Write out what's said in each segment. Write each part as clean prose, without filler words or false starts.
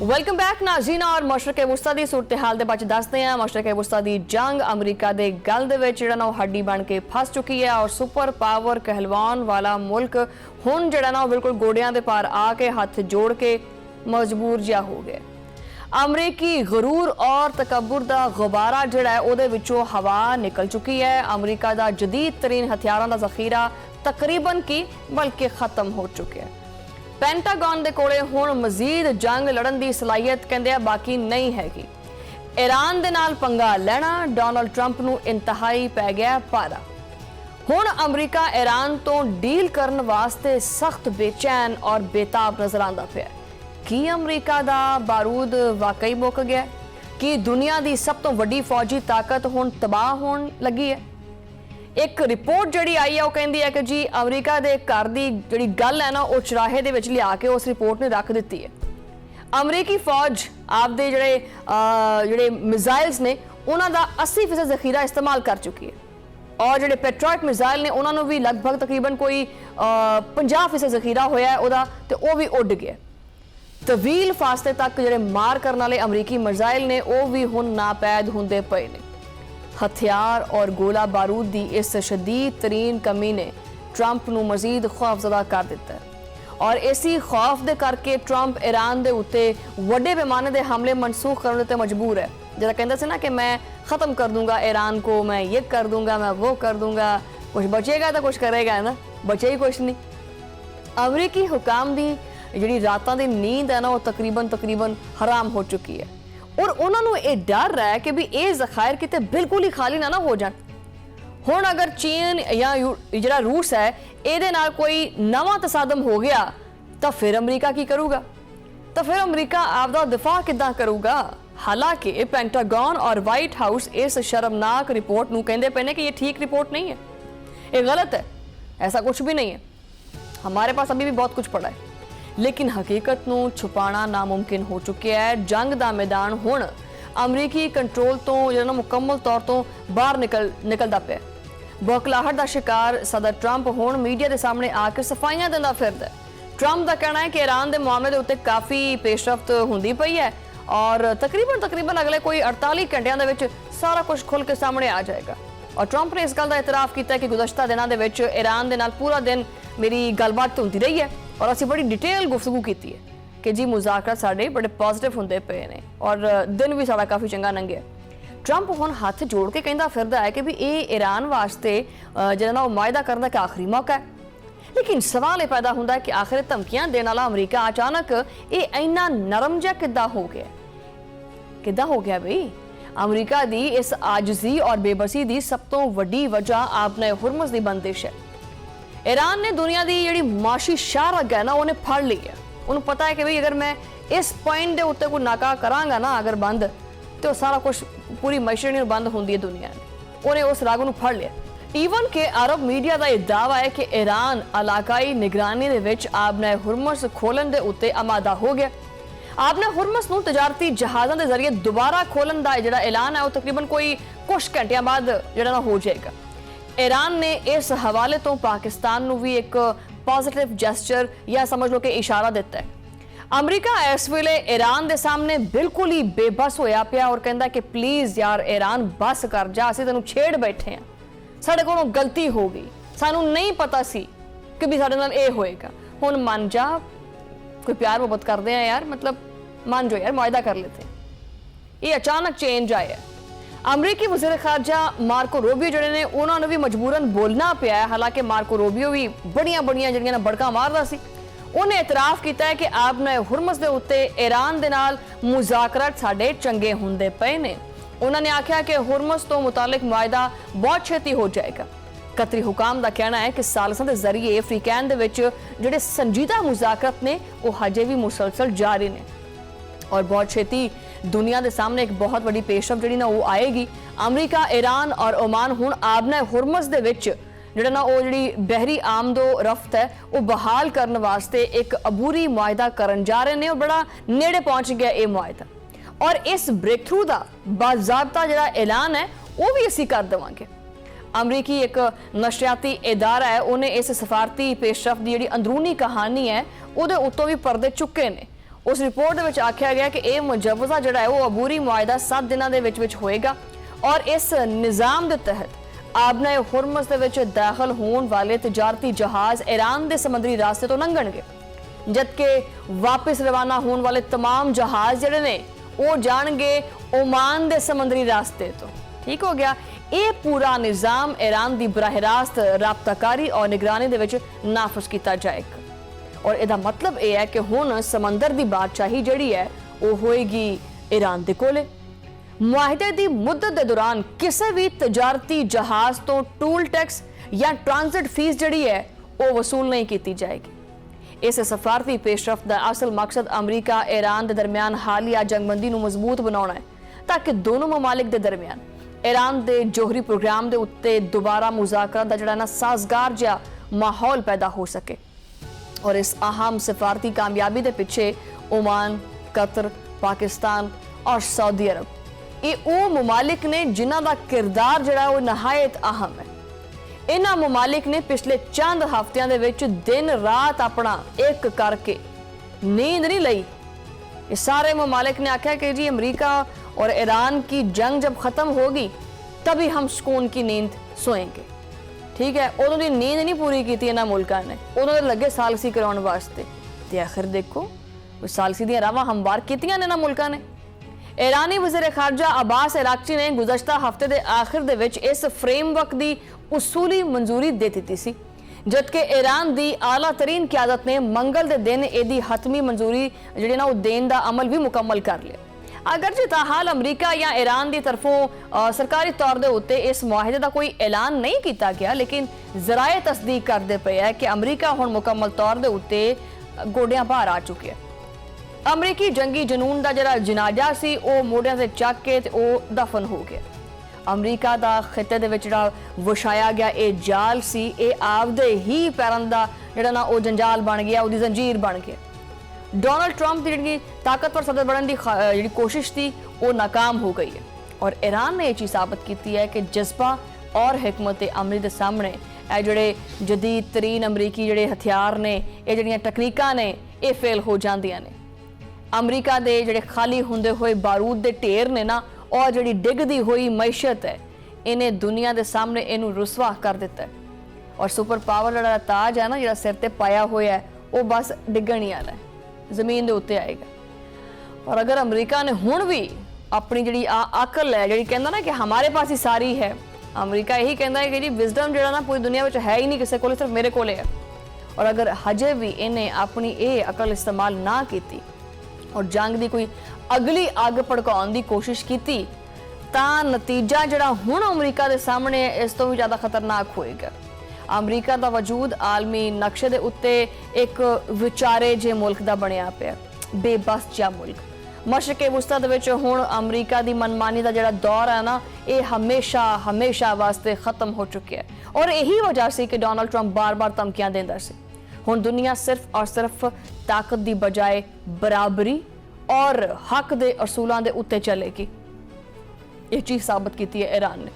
Welcome back नाज़रीन और मशरक़ वुस्ता की सूरत हाल के बारे दसते हैं। मशरक़ वुस्ता की जंग अमरीका के गल दे विच जिहड़ा ना हड्डी बन के फस चुकी है और सुपर पावर कहलवान वाला मुल्क हुण जिहड़ा ना बिल्कुल गोडियां दे पार आके हाथ जोड़ के मजबूर जिहा हो गया। अमरीकी गरूर और तकब्बुर का गुब्बारा जिहड़ा है उहदे विचों हवा निकल चुकी है। अमरीका का जदीद तरीन हथियारों का जखीरा तकरीबन की बल्कि खत्म हो चुका है। पेंटागन दे कोले हुण मजीद जंग लड़न की सलाहियत कहंदे बाकी नहीं हैगी। ईरान दे नाल पंगा लेना डोनाल्ड ट्रंप नूं इंतहाई पै गया पारा। हुण अमरीका ईरान तो डील करन वास्ते सख्त बेचैन और बेताब नजर आंदा पिया। की अमरीका दा बारूद वाकई मुक गया? कि दुनिया की सब तो वड्डी फौजी ताकत हुण तबाह होण लगी है? एक रिपोर्ट जिहड़ी आई है वो कहती है कि जी अमरीका के घर की जिहड़ी गल है ना वो चुराहे दे विच लिया के उस रिपोर्ट ने रख दी है। अमरीकी फौज आपदे जिहड़े मिसाइल्स ने उन्हां दा 80% जखीरा इस्तेमाल कर चुकी है और जिहड़े पेट्रियट मिसाइल ने उन्हां नूं भी लगभग तकरीबन कोई 50% जखीरा होया है उहदा ते वो भी उड़ गया। तवील फासले तक जिहड़े मार करने वाले अमरीकी मिसाइल ने वो भी हुण नापैद हुंदे पए ने। हथियार और गोला बारूद की इस शदीद तरीन कमी ने ट्रंप नूं मजीद खौफजदा कर दिता है और इसी खौफ दे करके ट्रंप ईरान दे उत्ते वड्डे पैमाने के हमले मनसूख करने ते मजबूर है। जरा कहता से ना कि मैं ख़त्म कर दूंगा ईरान को, मैं ये कर दूंगा, मैं वो कर दूंगा, कुछ बचेगा तो कुछ करेगा ना, बचे ही कुछ नहीं। अमरीकी हुकाम की जिहड़ी रातां दी नींद है ना वो तकरीबन हराम हो चुकी है और उन्होंने ये डर रहा है कि भी ये जखायर किते बिल्कुल ही खाली ना हो जाए। हुण अगर चीन या जिहड़ा रूस है ये नाल कोई नवा तसादम हो गया तो फिर अमरीका की करूगा? तो फिर अमरीका आपदा दिफा किद्दां करूगा? हालांकि पेंटागन और व्हाइट हाउस इस शर्मनाक रिपोर्ट नूं कहंदे पे ने कि ये ठीक रिपोर्ट नहीं है, ये गलत है, ऐसा कुछ भी नहीं है। हमारे पास अभी भी बहुत कुछ पड़ा है लेकिन हकीकत नूं छुपाना नामुमकिन हो चुका है। जंग का मैदान हुण अमरीकी कंट्रोल तो जिहड़ा मुकम्मल तौर तो बाहर निकलदा पिया। बौखलाहट का शिकार सदर ट्रंप हुण मीडिया के सामने आकर सफाइयां दिंदा फिरदा। ट्रंप का कहना है कि ईरान के मामले के उत्ते काफ़ी पेशरफ्त हुंदी पई है और तकरीबन अगले कोई 48 घंटियां दे विच सारा कुछ खुल के सामने आ जाएगा। और ट्रंप ने इस गल का इतराफ़ किया कि गुज़श्ता दिनों दे विच ईरान दे नाल पूरा दिन मेरी गलबात होंदी रही है और असी बड़ी डिटेल गुफ्तगू की है कि जी मुज़ाकरात साडे बड़े पॉजिटिव होंदे पे ने और दिन भी साडा काफ़ी चंगा लंघिया। ट्रंप हुण हाथ जोड़ के कहंदा फिरदा है कि भी ये ईरान वास्ते जिहड़ा ना मुआहदा करने का आखिरी मौका है। लेकिन सवाल ये पैदा होंदा है कि आखिर धमकियां देने वाला अमरीका अचानक ये इन्ना नरम जिहा किद्दां हो गया बई? अमरीका की इस आजजी और बेबसी की सब तो वड्डी वजह आपने हुरमुज़ की बंदिश है। ईरान ने दुनिया की जिहड़ी माशी शाहरग है ना उन्हें फड़ ली है। उन्हें पता है कि भाई अगर मैं इस पॉइंट के उत्ते कोई नाका करांगा ना अगर बंद तो सारा कुछ पूरी मशीनरी बंद होंदी है दुनिया ने। उन्हें उस राग फड़ लिया। ईवन के अरब मीडिया का यह दावा है कि ईरान इलाकाई निगरानी दे विच आपने हुरमुज़ खोलन के उत्ते आमादा हो गया। आपने हुरमुज़ नूं तजारती जहाज़ों के जरिए दोबारा खोलन का जिहड़ा ऐलान है वो तकरीबन कोई कुछ घंटियां बाद जिहड़ा ना हो जाएगा। ईरान ने इस हवाले तो पाकिस्तान नूं भी एक पॉजिटिव जेस्चर या समझ लो कि इशारा दिता है। अमरीका इस वेले ईरान के सामने बिल्कुल ही बेबस होया पिया और कहंदा कि प्लीज़ यार ईरान बस कर जा, असीं तैनूं छेड़ बैठे हैं, साडे कोलों गलती हो गई, सानूं नहीं पता सी कि भी साडे नाल ये होएगा। हुण मन जा, कोई प्यार मोहब्बत करते हैं यार, मतलब मान जो यार, मुआहदा कर लेते हैं। ये अचानक चेंज आया। अमरीकी वज़ीर ख़ारजा मार्को रूबियो जिहड़े ने उन्होंने भी मजबूरन बोलना पिया है। हालांकि मार्को रूबियो भी बड़ियां जिहड़ियां बड़का मारदा सी। उन्हें इतराफ़ किया है कि आपने हुरमुज़ दे उत्ते ईरान दे नाल मुज़ाकरात साडे चंगे हुंदे पए ने। उन्होंने आख्या कि हुरमुज़ तो मुतालिक मुआहदा बहुत छेती हो जाएगा। कतरी हुकाम का कहना है कि सालसां के जरिए अफ्रीकैन दे विच जिहड़े संजीदा मुज़ाकरात ने वो हजे भी मुसलसल जारी ने और बहुत छेती दुनिया के सामने एक बहुत बड़ी पेशरफ जिहड़ी ना वो आएगी। अमरीका, ईरान और ओमान हुण आपने हुरमुज़ दे विच जिहड़ा ना वो जिहड़ी बहरी आमदो रफ्त है वो बहाल करने वास्ते एक अबूरी मुआहदा करन जा रहे हैं और बड़ा नेड़े पहुंच गया ये मुआहदा। और इस ब्रेक थ्रू का बाज़ाब्ता जिहड़ा ऐलान है वो भी असीं कर देवांगे। अमरीकी एक नशरियाती इदारा है उन्हें इस सफारती पेशरफ की जिहड़ी अंदरूनी कहानी है उहदे उत्तों भी पर्दे चुके ने ਉਸ ਰਿਪੋਰਟ ਦੇ ਵਿੱਚ ਆਖਿਆ ਗਿਆ ਕਿ ਇਹ ਮੁਜਵਜ਼ਾ ਜਿਹੜਾ ਹੈ ਉਹ ਅਬੂਰੀ ਮੁਆਹਿਦਾ 7 ਦਿਨਾਂ ਦੇ ਵਿੱਚ ਹੋਏਗਾ ਔਰ ਇਸ ਨਿਜ਼ਾਮ ਦੇ ਤਹਿਤ ਆਬਨਾਏ ਹੁਰਮਜ਼ ਦੇ ਵਿੱਚ ਦਾਖਲ ਹੋਣ ਵਾਲੇ ਤਜਾਰਤੀ ਜਹਾਜ਼ ਈਰਾਨ ਦੇ ਸਮੁੰਦਰੀ ਰਾਸਤੇ ਤੋਂ ਲੰਘਣਗੇ, ਜਦਕਿ ਵਾਪਸ ਰਵਾਨਾ ਹੋਣ ਵਾਲੇ तमाम ਜਹਾਜ਼ ਜਿਹੜੇ ਨੇ ਉਹ ਜਾਣਗੇ ਓਮਾਨ ਦੇ ਸਮੁੰਦਰੀ ਰਾਸਤੇ ਤੋਂ। ਠੀਕ ਹੋ ਗਿਆ। ਇਹ ਪੂਰਾ ਨਿਜ਼ਾਮ ਈਰਾਨ ਦੀ ਬਰਾਹ ਰਾਸਤ ਰਾਬਤਾਕਾਰੀ ਔਰ ਨਿਗਰਾਨੀ ਦੇ ਵਿੱਚ ਨਾਫਜ਼ ਕੀਤਾ ਜਾਏਗਾ ਔਰ ਇਹਦਾ ਮਤਲਬ ਇਹ ਹੈ ਕਿ ਹੁਣ ਸਮੁੰਦਰ ਦੀ ਬਾਦਸ਼ਾਹੀ ਜਿਹੜੀ ਹੈ ਉਹ ਹੋਏਗੀ ਈਰਾਨ ਦੇ ਕੋਲੇ। ਮੁਆਹਿਦੇ ਦੀ ਮੁੱਦਤ ਦੇ ਦੌਰਾਨ ਕਿਸੇ ਵੀ ਤਜਾਰਤੀ ਜਹਾਜ਼ ਤੋਂ ਟੂਲ ਟੈਕਸ ਜਾਂ ਟ੍ਰਾਂਜ਼ਿਟ ਫੀਸ ਜਿਹੜੀ ਹੈ ਉਹ ਵਸੂਲ ਨਹੀਂ ਕੀਤੀ ਜਾਏਗੀ। ਇਸ ਸਫਾਰਤੀ ਪੇਸ਼ਰਫਤ ਦਾ ਅਸਲ ਮਕਸਦ ਅਮਰੀਕਾ ਈਰਾਨ ਦੇ ਦਰਮਿਆਨ ਹਾਲੀਆ ਜੰਗਬੰਦੀ ਨੂੰ ਮਜ਼ਬੂਤ ਬਣਾਉਣਾ ਹੈ ਤਾਂ ਕਿ ਦੋਨੋਂ ਮਮਾਲਿਕ ਦੇ ਦਰਮਿਆਨ ईरान के जोहरी प्रोग्राम के उत्ते दोबारा मुज़ाकरात का जिहड़ा ना साज़गार जिहा माहौल पैदा हो सके और इस अहम सिफारती कामयाबी के पिछे ओमान, कतर, पाकिस्तान और सऊदी अरब ये वो ममालिक ने जिन्हां दा किरदार जिहड़ा वो नहायत अहम है। इन्हां ममालिक ने पिछले चंद हफ्तियां दे विच दिन रात अपना एक करके नींद नहीं लई। ये सारे ममालिक ने आख्या कि जी अमरीका और ईरान की जंग जब खत्म होगी तभी हम सुकून की नींद सोएंगे। ठीक है, उदों दी नींद नहीं पूरी की इन्हां मुल्कां ने, उदों लगे सालसी कराउण वास्ते ते आखिर देखो सालसी दी रावां हमवार कीतियां ने इन्हां मुल्कां ने। ईरानी वज़ीर खारजा अब्बास इराक्ची ने गुज़श्ता हफ्ते दे आखिर दे विच इस फ्रेमवर्क दी उसूली मंजूरी दे दित्ती सी, जबकि ईरान दी आला तरीन क़यादत ने मंगल दे दिन इहदी हतमी मंजूरी जिहड़ी ना देण दा अमल भी मुकम्मल कर लिया। अगरचे ताहाल अमरीका या ईरान की तरफों सरकारी तौर के उत्ते इस मुआहिदे का कोई ऐलान नहीं किया गया, लेकिन जराए तस्दीक करते पे है कि अमरीका हुण मुकम्मल तौर के उत्ते गोडियां भार आ चुके हैं। अमरीकी जंगी जनून का जिहड़ा जनाजा सी वो मोढियां ते चक के ते वो दफन हो गया। अमरीका का खिते दे विच जिहड़ा विछाया गया ये जाल सी ये आपदे ही पैरां दा जिहड़ा ना वो जंजाल बन गया, उसदी जंजीर बन गया। डोनाल्ड ट्रंप की जिहड़ी ताकतवर सदर बनने की जिहड़ी कोशिश थी वो नाकाम हो गई है और ईरान ने यह चीज़ साबित की है कि जज्बा और हिकमत अमली के सामने ये जिहड़े जदीद तरीन अमरीकी जिहड़े हथियार ने ये जिहड़ियां तकनीकां ने ये फेल हो जांदियां ने। अमरीका के जिहड़े खाली हुंदे होए बारूद के ढेर ने ना और जिहड़ी डिगदी हुई मैशत है इन्हें दुनिया के सामने इनू रुसवा कर दिता है और सुपर पावर जिहड़ा ताज है ना जिहड़ा सिर ते पाया होया है वो बस डिगण ही वाला है, जमीन के उत्ते आएगा। और अगर अमरीका ने हुण भी अपनी जिहड़ी अकल है जिहड़ी कहंदा ना कि हमारे पास ही सारी है, अमरीका यही कहता है कि जी विजडम जिहड़ा ना पूरी दुनिया में है ही नहीं किसी को, सिर्फ मेरे कोले है। और अगर हजे भी इन्हें अपनी ये अकल इस्तेमाल ना की और जंग की कोई अगली अग भड़काउण की कोशिश की तां नतीजा जिहड़ा हुण अमरीका के सामने इस तो भी ज़्यादा खतरनाक होएगा। अमरीका का वजूद आलमी नक्शे के उत्ते एक विचारे जे मुल्क का बनया पिया, बेबस जिहा मुल्क। मशरक़े वुस्ता दे विच हुण अमरीका की मनमानी का जिहड़ा दौर है ना ये हमेशा हमेशा वास्ते खत्म हो चुका है और यही वजह से कि डोनाल्ड ट्रंप बार बार धमकियां देंदा सी। हुण दुनिया सिर्फ और सिर्फ ताकत की बजाय बराबरी और हक दे असूलों के उत्ते चलेगी। ये चीज़ साबित की है ईरान ने।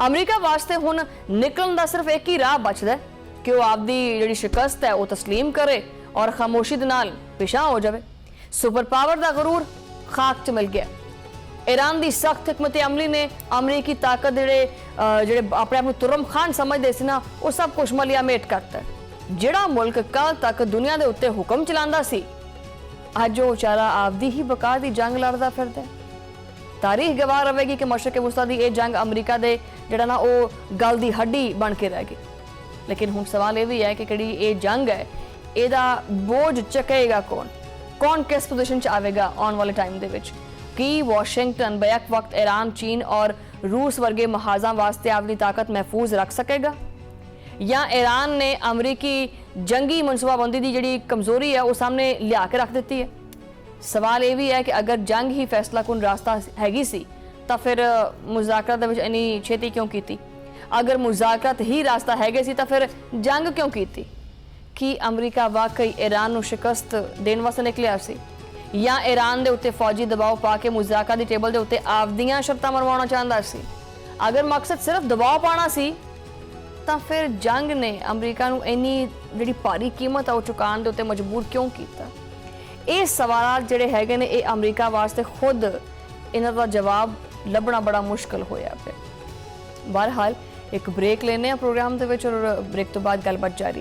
अमरीका वास्ते हुण निकलण दा सिर्फ एक ही राह बचदा है कि वो आपदी जिहड़ी शिकस्त है वो तस्लीम करे और खामोशी दे नाल पिछा हो जाए। सुपर पावर का गरूर खाक च मिल गया। ईरान की सख्त हिकमत अमली ने अमरीकी ताकत जिहड़े अपने आप को तुरम खान समझते सी ना वो सब कुछ मलिया मेट करता है। जिहड़ा मुल्क कल तक दुनिया के उत्ते हुक्म चलांदा सी अज वो बेचारा आपदी ही बका दी जंग लड़दा फिरदा है। तारीख गवाह रहेगी कि मशरक़े वुस्ता दी ये जंग अमरीका दे जिहड़ा ना वो गल दी हड्डी बन के रह गई। लेकिन हुण सवाल ये भी है कि किहड़ी ये जंग है इहदा बोझ चकेगा कौन, कौन किस पोजीशन च आवेगा आने वाले टाइम दे विच। कि वाशिंगटन बैक वक्त ईरान, चीन और रूस वर्गे महाजां वास्ते अपनी ताकत महफूज रख सकेगा या ईरान ने अमरीकी जंगी मनसूबाबंदी की जिहड़ी कमजोरी है वो सामने लिया के रख दी है। सवाल ये भी है कि अगर जंग ही फैसला कुन रास्ता हैगी सी तो फिर मुज़ाकरात दे विच इन्नी छेती क्यों की? अगर मुज़ाकरात ही रास्ता हैगे सी तो फिर जंग क्यों की? कि अमरीका वाकई ईरान नूं शिकस्त देण वास्ते निकलिया सी या ईरान दे उत्ते फौजी दबाव पा के मुज़ाकरात दी टेबल दे उत्ते आपदियां शर्तां मनवाउणा चाहता सी? अगर मकसद सिर्फ दबाव पाना सी तो फिर जंग ने अमरीका नूं इन्नी जिहड़ी भारी कीमत आ चुकाउण दे उत्ते मजबूर क्यों कीता? ਇਹ ਸਵਾਲਾਂ ਜਿਹੜੇ ਹੈਗੇ ਨੇ ਇਹ ਅਮਰੀਕਾ ਵਾਸਤੇ ਖੁਦ ਇਹਨਾਂ ਦਾ ਜਵਾਬ ਲੱਭਣਾ ਬੜਾ ਮੁਸ਼ਕਲ ਹੋਇਆ ਪਿਆ। ਬਹਰਹਾਲ ਇੱਕ ਬ੍ਰੇਕ ਲੈਣੇ ਆ ਪ੍ਰੋਗਰਾਮ ਦੇ ਵਿੱਚ, ਔਰ ਬ੍ਰੇਕ ਤੋਂ ਬਾਅਦ ਗੱਲਬਾਤ ਜਾਰੀ।